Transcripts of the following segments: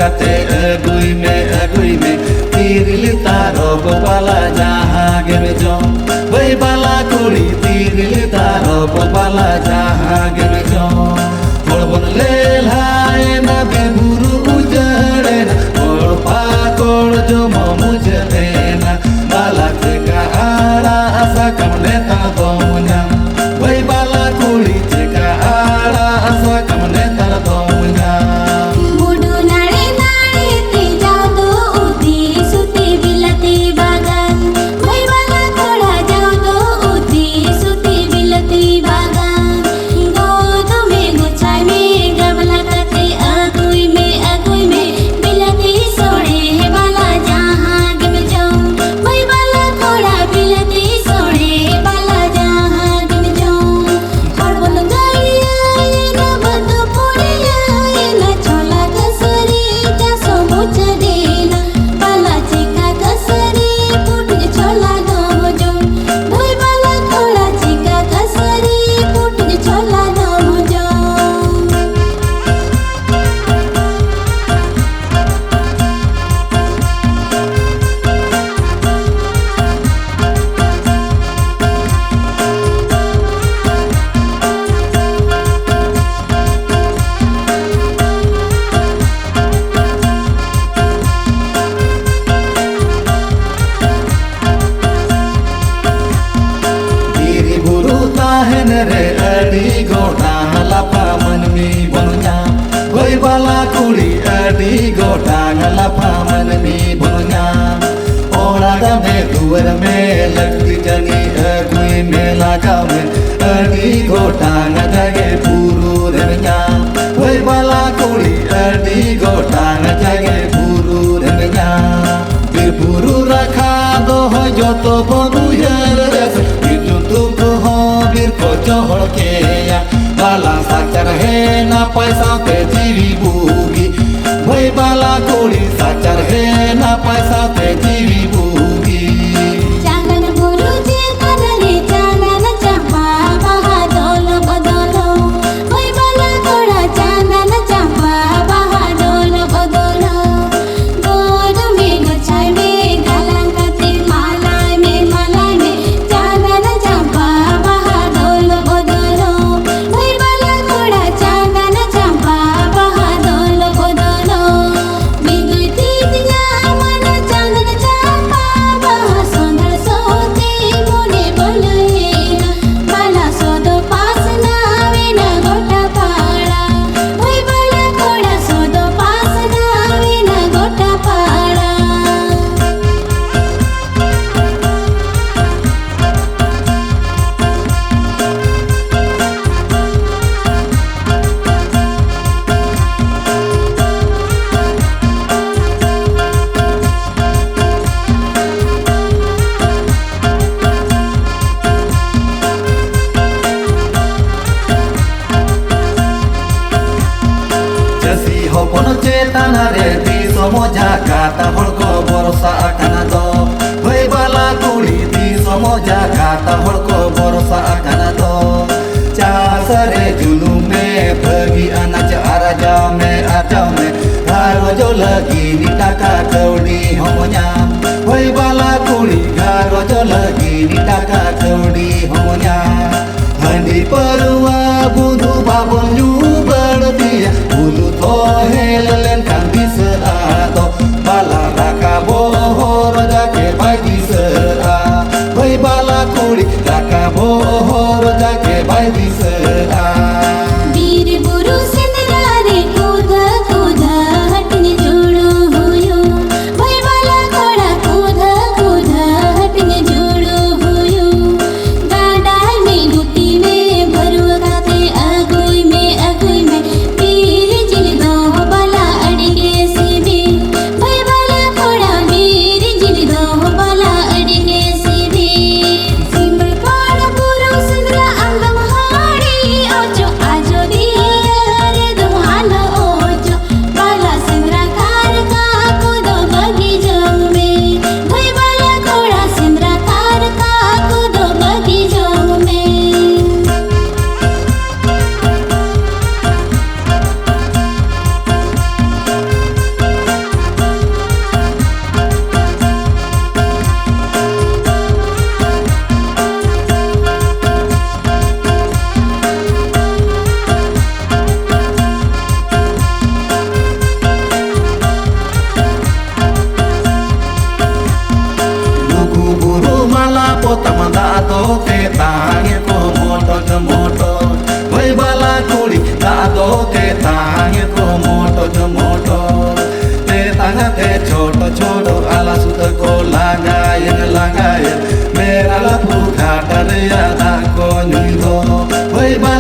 kate agui me tiril taro bala jaha geme jom bai bala kuri tiril taro bala jaha geme jom kolbon lel hai na beburu ujare na kol pa kol jomo mujare na bala teka ara asa kamne ta donya bai bala kuri teka ara asa kamne ta donya re adi gota lapa manmi bonya goi bala kuri adi gota lapa manmi bonya ora da me duar me lagti jani agui me laga me adi gota ngage puru renya goi bala kuri adi gota ngage puru renya bir puru rakha do joto bonu yar res tu ho bir ko johor ke ya bala sacar he na paisa te jivi bugi bhai bala kuri sacar he na paisa te jivi bugi chandan guru ji kanare chandan champa bahadol badolo bhai bala koda chandan champa bahadol badolo god me gachai me galangati malai me chandan champa bahadol badolo bhai bala koda chandan champa bahadol badolo biguti diya mana chandan champa bah sundar sote mone bolena bala sodo pasna vina gota pada bhai bala koda sodo pasna vina gota pada jasi hopon cetana re di somoja kata holko borosa akana do bhai bala kuri di somoja kata holko borosa akana do chasare julu me bagi anaj araja me garo jo lagi ni taka kaudi homonya bhai bala kuri garo jo lagi ni taka kaudi homonya handi parwa budu babon ju berdia bulu to hellen kan bisa ato bala raka bohor jake bai bisa bhai bala kuri raka bohor jake bai bisa वीर गुरु सिंदरारे कूदा कूदा हटने जोड़ो हुयो भाई वाला कोड़ा कूदा कूदा हटने जोड़ो हुयो गाड़ा में गुटी में भरुआ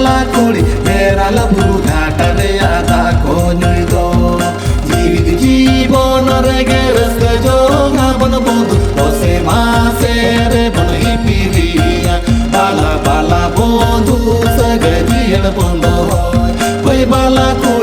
बाला कुड़ी बेराल बुरु घाटा रे आदा को नुई दो जीवित जीवन रे गेरस जो गाबन बंधु ओसे मासे रे बनई पिरिया बाला बाला बंधु सगे जियन बंधु होय बाला कुड़ी